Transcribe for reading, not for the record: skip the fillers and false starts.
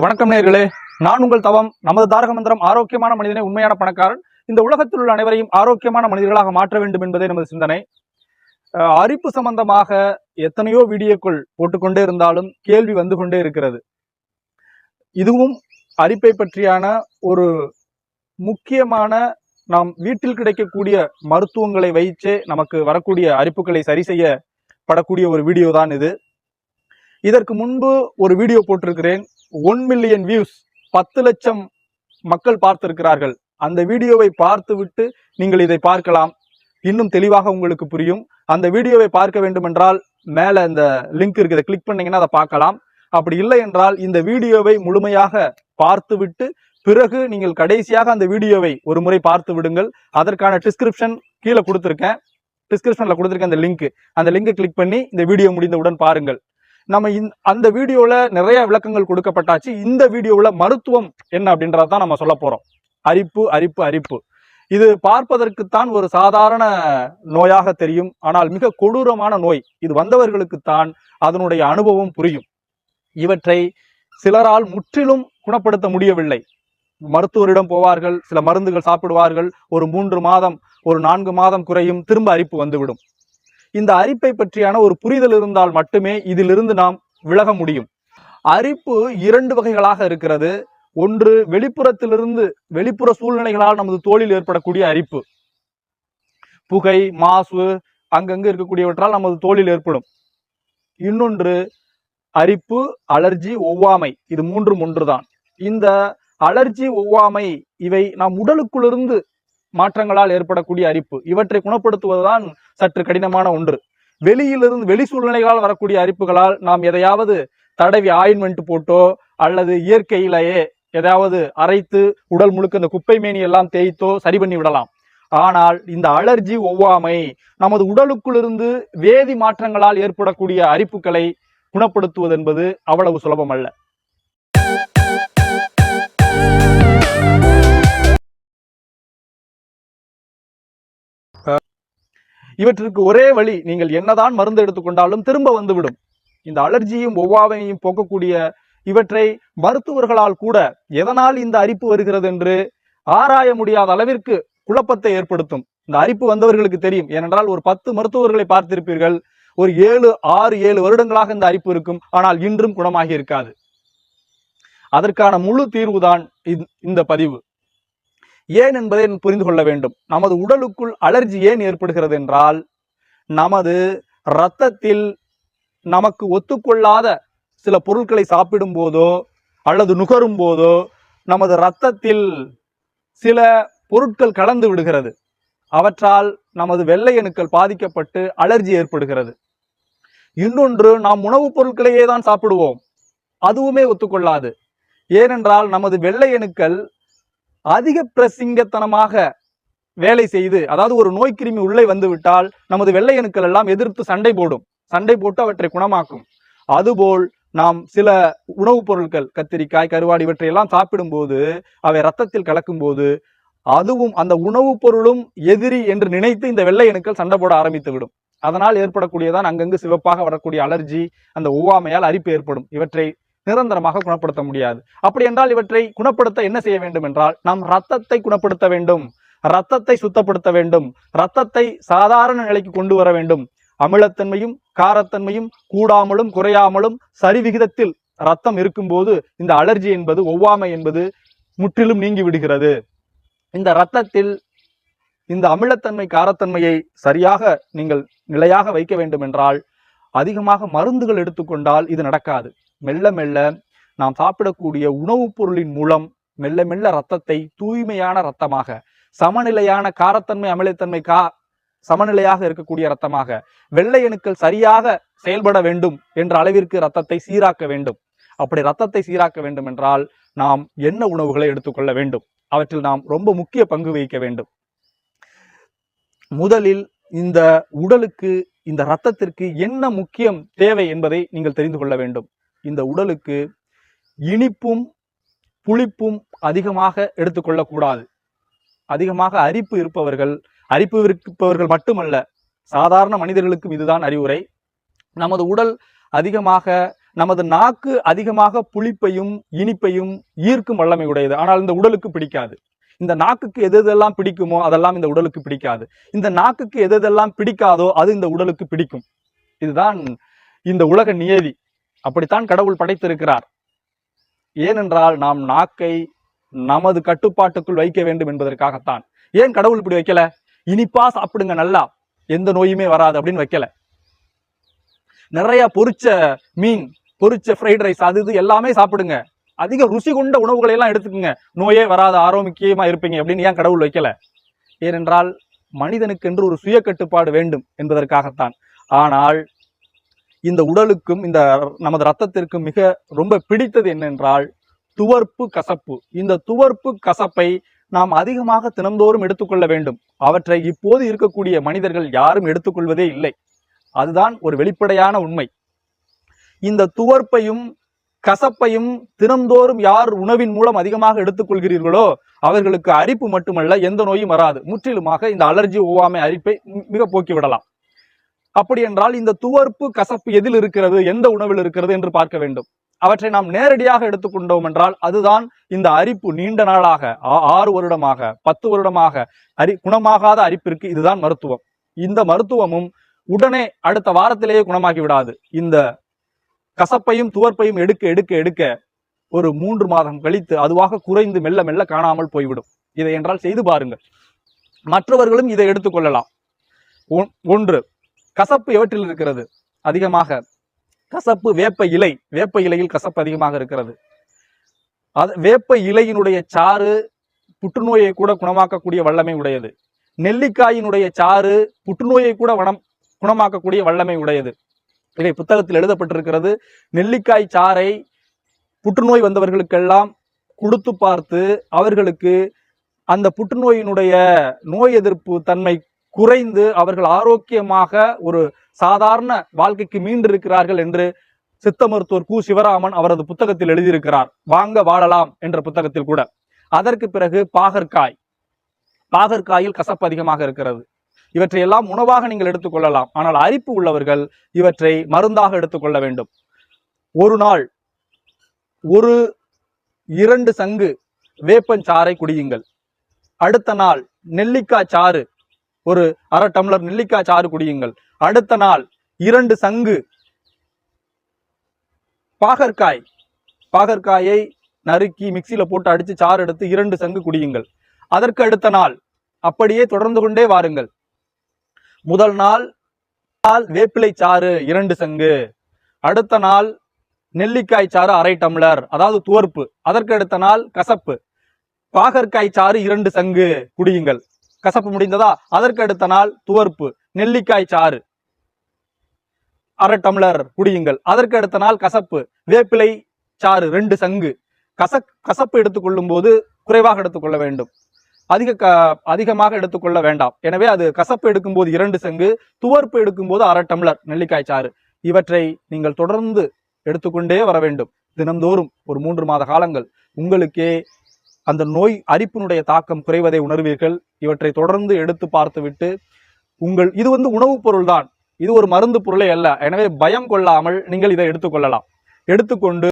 வணக்கம் நேயர்களே, நான் உங்கள் தவம். நமது தாரக மந்திரம் ஆரோக்கியமான மனிதனே உண்மையான பணக்காரன். இந்த உலகத்தில் உள்ள அனைவரையும் ஆரோக்கியமான மனிதர்களாக மாற்ற வேண்டும் என்பதே நமது சிந்தனை. அரிப்பு சம்பந்தமாக எத்தனையோ வீடியோக்கள் போட்டுக்கொண்டே இருந்தாலும் கேள்வி வந்து கொண்டே இருக்கிறது. இதுவும் அரிப்பை பற்றியான ஒரு முக்கியமான, நாம் வீட்டில் கிடைக்கக்கூடிய மருத்துவங்களை வைச்சே நமக்கு வரக்கூடிய அரிப்புகளை சரி செய்யப்படக்கூடிய ஒரு வீடியோ தான் இது. இதற்கு முன்பு ஒரு வீடியோ போட்டிருக்கிறேன். 1 மில்லியன் வியூஸ், 10 லட்சம் மக்கள் பார்த்திருக்கிறார்கள். அந்த வீடியோவை பார்த்துவிட்டு நீங்கள் இதை பார்க்கலாம், இன்னும் தெளிவாக உங்களுக்கு புரியும். அந்த வீடியோவை பார்க்க வேண்டும் என்றால் மேல இந்த லிங்க் இருக்குது, கிளிக் பண்ணீங்கன்னா அதை பார்க்கலாம். அப்படி இல்லை என்றால் இந்த வீடியோவை முழுமையாக பார்த்துவிட்டு பிறகு நீங்கள் கடைசியாக அந்த வீடியோவை ஒரு முறை பார்த்து விடுங்கள். அதற்கான டிஸ்கிரிப்ஷன் கீழே கொடுத்துருக்கேன், டிஸ்கிரிப்ஷன்ல கொடுத்துருக்கேன் அந்த லிங்கை கிளிக் பண்ணி இந்த வீடியோ முடிந்தவுடன் பாருங்கள். நம்ம அந்த வீடியோல நிறைய விளக்கங்கள் கொடுக்கப்பட்டாச்சு. இந்த வீடியோல மருத்துவம் என்ன அப்படின்றதான் நம்ம சொல்ல போறோம். அரிப்பு இது பார்ப்பதற்குத்தான் ஒரு சாதாரண நோயாக தெரியும், ஆனால் மிக கொடூரமான நோய். இது வந்தவர்களுக்குத்தான் அதனுடைய அனுபவம் புரியும். இவற்றை சிலரால் முற்றிலும் குணப்படுத்த முடியவில்லை. மருத்துவரிடம் போவார்கள், சில மருந்துகள் சாப்பிடுவார்கள், ஒரு 3 மாதம் ஒரு 4 மாதம் குறையும், திரும்ப அரிப்பு வந்துவிடும். இந்த அரிப்பை பற்றியான ஒரு புரிதல் இருந்தால் மட்டுமே இதிலிருந்து நாம் விலக முடியும். அரிப்பு 2 வகைகளாக இருக்கிறது. ஒன்று, வெளிப்புறத்திலிருந்து வெளிப்புற சூழ்நிலைகளால் நமது தோலில் ஏற்படக்கூடிய அரிப்பு, புகை, மாசு, அங்கங்கு இருக்கக்கூடியவற்றால் நமது தோலில் ஏற்படும். இன்னொன்று அரிப்பு, அலர்ஜி, ஒவ்வாமை. இது 3ம் ஒன்றுதான். இந்த அலர்ஜி, ஒவ்வாமை இவை நம் உடலுக்குள்ளிருந்து மாற்றங்களால் ஏற்படக்கூடிய அரிப்பு. இவற்றை குணப்படுத்துவதுதான் சற்று கடினமான ஒன்று. வெளியிலிருந்து வெளி சூழ்நிலைகளால் வரக்கூடிய அரிப்புகளால் நாம் எதையாவது தடவி ஆயின்மெண்ட் போட்டோ அல்லது இயற்கையிலேயே எதையாவது அரைத்து உடல் முழுக்க இந்த குப்பை மேனி எல்லாம் தேய்த்தோ சரி பண்ணி விடலாம். ஆனால் இந்த அலர்ஜி, ஒவ்வாமை நமது உடலுக்குள்ளிருந்து வேதி மாற்றங்களால் ஏற்படக்கூடிய அரிப்புகளை குணப்படுத்துவது என்பது அவ்வளவு சுலபம் அல்ல. இவற்றிற்கு ஒரே வழி, நீங்கள் என்னதான் மருந்து எடுத்துக்கொண்டாலும் திரும்ப வந்துவிடும். இந்த அலர்ஜியும் ஒவ்வாமையும் போக்கக்கூடிய இவற்றை மருத்துவர்களால் கூட எதனால் இந்த அரிப்பு வருகிறது என்று ஆராய முடியாத அளவிற்கு குழப்பத்தை ஏற்படுத்தும். இந்த அரிப்பு வந்தவர்களுக்கு தெரியும். ஏனென்றால் ஒரு 10 மருத்துவர்களை பார்த்திருப்பீர்கள். ஒரு 6-7 வருடங்களாக இந்த அரிப்பு இருக்கும், ஆனால் இன்றும் குணமாகி இருக்காது. அதற்கான முழு தீர்வுதான் இந்த பதிவு. ஏன் என்பதை புரிந்து கொள்ள வேண்டும். நமது உடலுக்குள் அலர்ஜி ஏன் ஏற்படுகிறது என்றால், நமது இரத்தத்தில் நமக்கு ஒத்துக்கொள்ளாத சில பொருட்களை சாப்பிடும் போதோ அல்லது நுகரும் போதோ நமது இரத்தத்தில் சில பொருட்கள் கலந்து விடுகிறது. அவற்றால் நமது வெள்ளை அணுக்கள் பாதிக்கப்பட்டு அலர்ஜி ஏற்படுகிறது. இன்னொன்று, நாம் உணவுப் பொருட்களையே தான் சாப்பிடுவோம், அதுவுமே ஒத்துக்கொள்ளாது. ஏனென்றால் நமது வெள்ளை அணுக்கள் அதிக பிரசிங்கத்தனமாக வேலை செய்து, அதாவது ஒரு நோய் கிருமி உள்ளே வந்து விட்டால் நமது வெள்ளை அணுக்கள் எல்லாம் எதிர்த்து சண்டை போட்டு அவற்றை குணமாக்கும். அதுபோல் நாம் சில உணவுப் பொருட்கள், கத்திரிக்காய், கருவாடு இவற்றையெல்லாம் சாப்பிடும் போது அவை இரத்தத்தில் கலக்கும் போது அதுவும் அந்த உணவுப் பொருளும் எதிரி என்று நினைத்து இந்த வெள்ளை அணுக்கள் சண்டை போட ஆரம்பித்து விடும். அதனால் ஏற்படக்கூடியதான் அங்கங்கு சிவப்பாக வரக்கூடிய அலர்ஜி, அந்த ஒவ்வாமையால் அரிப்பு ஏற்படும். இவற்றை நிரந்தரமாக குணப்படுத்த முடியாது. அப்படி என்றால் இவற்றை குணப்படுத்த என்ன செய்ய வேண்டும் என்றால், நாம் ரத்தத்தை குணப்படுத்த வேண்டும், ரத்தத்தை சுத்தப்படுத்த வேண்டும், ரத்தத்தை சாதாரண நிலைக்கு கொண்டு வர வேண்டும். அமிலத்தன்மையும் காரத்தன்மையும் கூடாமலும் குறையாமலும் சரிவிகிதத்தில் ரத்தம் இருக்கும்போது இந்த அலர்ஜி என்பது, ஒவ்வாமை என்பது முற்றிலும் நீங்கி விடுகிறது. இந்த இரத்தத்தில் இந்த அமிலத்தன்மை காரத்தன்மையை சரியாக நீங்கள் நிலையாக வைக்க வேண்டும் என்றால் அதிகமாக மருந்துகள் எடுத்துக்கொண்டால் இது நடக்காது. மெல்ல மெல்ல நாம் சாப்பிடக்கூடிய உணவுப் பொருளின் மூலம் மெல்ல மெல்ல இரத்தத்தை தூய்மையான இரத்தமாக, சமநிலையான காரத்தன்மை அமிலத்தன்மை சமநிலையாக இருக்கக்கூடிய இரத்தமாக, வெள்ளை அணுக்கள் சரியாக செயல்பட வேண்டும் என்ற அளவிற்கு இரத்தத்தை சீராக்க வேண்டும். அப்படி இரத்தத்தை சீராக்க வேண்டும் என்றால் நாம் என்ன உணவுகளை எடுத்துக்கொள்ள வேண்டும், அவற்றில் நாம் ரொம்ப முக்கிய பங்கு வகிக்க வேண்டும். முதலில் இந்த உடலுக்கு, இந்த இரத்தத்திற்கு என்ன முக்கியம் தேவை என்பதை நீங்கள் தெரிந்து கொள்ள வேண்டும். இந்த உடலுக்கு இனிப்பும் புளிப்பும் அதிகமாக எடுத்துக்கொள்ளக்கூடாது. அதிகமாக அரிப்பு இருப்பவர்கள் மட்டுமல்ல, சாதாரண மனிதர்களுக்கும் இதுதான் அறிவுரை. நமது உடல் அதிகமாக நமது நாக்கு அதிகமாக புளிப்பையும் இனிப்பையும் ஈர்க்கும் வல்லமை உடையது. ஆனால் இந்த உடலுக்கு பிடிக்காது. இந்த நாக்குக்கு எது எதெல்லாம் பிடிக்குமோ அதெல்லாம் இந்த உடலுக்கு பிடிக்காது. இந்த நாக்குக்கு எது எதெல்லாம் பிடிக்காதோ அது இந்த உடலுக்கு பிடிக்கும். இதுதான் இந்த உலக நியதி. அப்படித்தான் கடவுள் படைத்திருக்கிறார். ஏனென்றால் நாம் நாக்கை நமது கட்டுப்பாட்டுக்குள் வைக்க வேண்டும் என்பதற்காகத்தான். ஏன் கடவுள் இப்படி வைக்கல? இனிப்பா சாப்பிடுங்க, நல்லா எந்த நோயுமே வராது அப்படின்னு வைக்கல. நிறைய பொரிச்ச மீன், பொரிச்ச ஃப்ரைட் ரைஸ், அது இது எல்லாமே சாப்பிடுங்க, அதிக ருசி கொண்ட உணவுகளை எல்லாம் எடுத்துக்குங்க, நோயே வராத ஆரோக்கியமா இருப்பீங்க அப்படின்னு ஏன் கடவுள் வைக்கல? ஏனென்றால் மனிதனுக்கென்று ஒரு சுய கட்டுப்பாடு வேண்டும் என்பதற்காகத்தான். ஆனால் இந்த உடலுக்கும் இந்த நமது ரத்தத்திற்கும் மிக ரொம்ப பிடித்தது என்னென்றால் துவர்ப்பு கசப்பு. இந்த துவர்ப்பு கசப்பை நாம் அதிகமாக தினந்தோறும் எடுத்துக்கொள்ள வேண்டும். அவற்றை இப்போது இருக்கக்கூடிய மனிதர்கள் யாரும் எடுத்துக்கொள்வதே இல்லை. அதுதான் ஒரு வெளிப்படையான உண்மை. இந்த துவர்ப்பையும் கசப்பையும் தினந்தோறும் யார் உணவின் மூலம் அதிகமாக எடுத்துக்கொள்கிறீர்களோ அவர்களுக்கு அரிப்பு மட்டுமல்ல, எந்த நோயும் வராது. முற்றிலுமாக இந்த அலர்ஜி, ஒவ்வாமை, அரிப்பை மிக போக்கிவிடலாம். அப்படி என்றால் இந்த துவர்ப்பு கசப்பு எதில் இருக்கிறது, எந்த உணவில் இருக்கிறது என்று பார்க்க வேண்டும். அவற்றை நாம் நேரடியாக எடுத்துக்கொண்டோம் என்றால் அதுதான் இந்த அரிப்பு. நீண்ட நாளாக 6 வருடமாக 10 வருடமாக குணமாகாத அரிப்பிற்கு இதுதான் மருத்துவம். இந்த மருத்துவமும் உடனே அடுத்த வாரத்திலேயே குணமாகி விடாது. இந்த கசப்பையும் துவர்ப்பையும் எடுக்க எடுக்க எடுக்க ஒரு 3 மாதம் கழித்து அதுவாக குறைந்து மெல்ல மெல்ல காணாமல் போய்விடும். இதை என்றால் செய்து பாருங்கள். மற்றவர்களும் இதை எடுத்துக்கொள்ளலாம். ஒன்று, கசப்பு எவற்றில் இருக்கிறது அதிகமாக? கசப்பு வேப்ப இலை. வேப்ப இலையில் கசப்பு அதிகமாக இருக்கிறது. வேப்ப இலையினுடைய சாறு புற்றுநோயை கூட குணமாக்கக்கூடிய வல்லமை உடையது. நெல்லிக்காயினுடைய சாறு புற்றுநோயை கூட குணமாக்கக்கூடிய வல்லமை உடையது. இதை புத்தகத்தில் எழுதப்பட்டிருக்கிறது. நெல்லிக்காய் சாறை புற்றுநோய் வந்தவர்களுக்கெல்லாம் கொடுத்து பார்த்து அவர்களுக்கு அந்த புற்றுநோயினுடைய நோய் எதிர்ப்பு தன்மை குறைந்து அவர்கள் ஆரோக்கியமாக ஒரு சாதாரண வாழ்க்கைக்கு மீண்டிருக்கிறார்கள் என்று சித்த மருத்துவர் கு. சிவராமன் அவரது புத்தகத்தில் எழுதியிருக்கிறார். வாங்க வாழலாம் என்ற புத்தகத்தில் கூட. அதற்கு பிறகு பாகற்காய். பாகற்காயில் கசப்பு அதிகமாக இருக்கிறது. இவற்றை எல்லாம் உணவாக நீங்கள் எடுத்துக்கொள்ளலாம். ஆனால் அரிப்பு உள்ளவர்கள் இவற்றை மருந்தாக எடுத்துக்கொள்ள வேண்டும். ஒரு நாள் 2 சங்கு வேப்பஞ்சாறை குடியுங்கள். அடுத்த நாள் நெல்லிக்காய் சாறு, ஒரு 1/2 டம்ளர் நெல்லிக்காய் சாறு குடியுங்கள். அடுத்த நாள் 2 சங்கு பாகற்காயை நறுக்கி மிக்சியில போட்டு அடிச்சு சாறு எடுத்து 2 சங்கு குடியுங்கள். அதற்கு அடுத்த நாள் அப்படியே தொடர்ந்து கொண்டே வாருங்கள். முதல் நாள் வேப்பிலை சாறு 2 சங்கு, அடுத்த நாள் நெல்லிக்காய் சாறு 1/2 டம்ளர், அதாவது துவர்ப்பு. அதற்கு அடுத்த நாள் கசப்பு, பாகற்காய் சாறு 2 சங்கு குடியுங்கள். கசப்பு முடிந்ததா? அதற்கு அடுத்த நாள் துவர்ப்பு, நெல்லிக்காய் சாறு 1/2 டம்ளர் குடியுங்கள். அதற்கு அடுத்த நாள் கசப்பு, வேப்பிலை சாறு 2 சங்கு. கசப்பு எடுத்துக்கொள்ளும் போது குறைவாக எடுத்துக்கொள்ள வேண்டும், அதிகமாக எடுத்துக்கொள்ள வேண்டாம். எனவே அது கசப்பு எடுக்கும் போது 2 சங்கு, துவர்ப்பு எடுக்கும் போது 1/2 டம்ளர் நெல்லிக்காய் சாறு. இவற்றை நீங்கள் தொடர்ந்து எடுத்துக்கொண்டே வர வேண்டும். தினந்தோறும் ஒரு 3 மாத காலங்கள் உங்களுக்கே அந்த நோய் அரிப்பினுடைய தாக்கம் குறைவதை உணர்வீர்கள். இவற்றை தொடர்ந்து எடுத்து பார்த்துவிட்டு இது உணவுப் பொருள் தான், இது ஒரு மருந்து பொருளே அல்ல. எனவே பயம் கொள்ளாமல் நீங்கள் இதை எடுத்துக்கொள்ளலாம். எடுத்துக்கொண்டு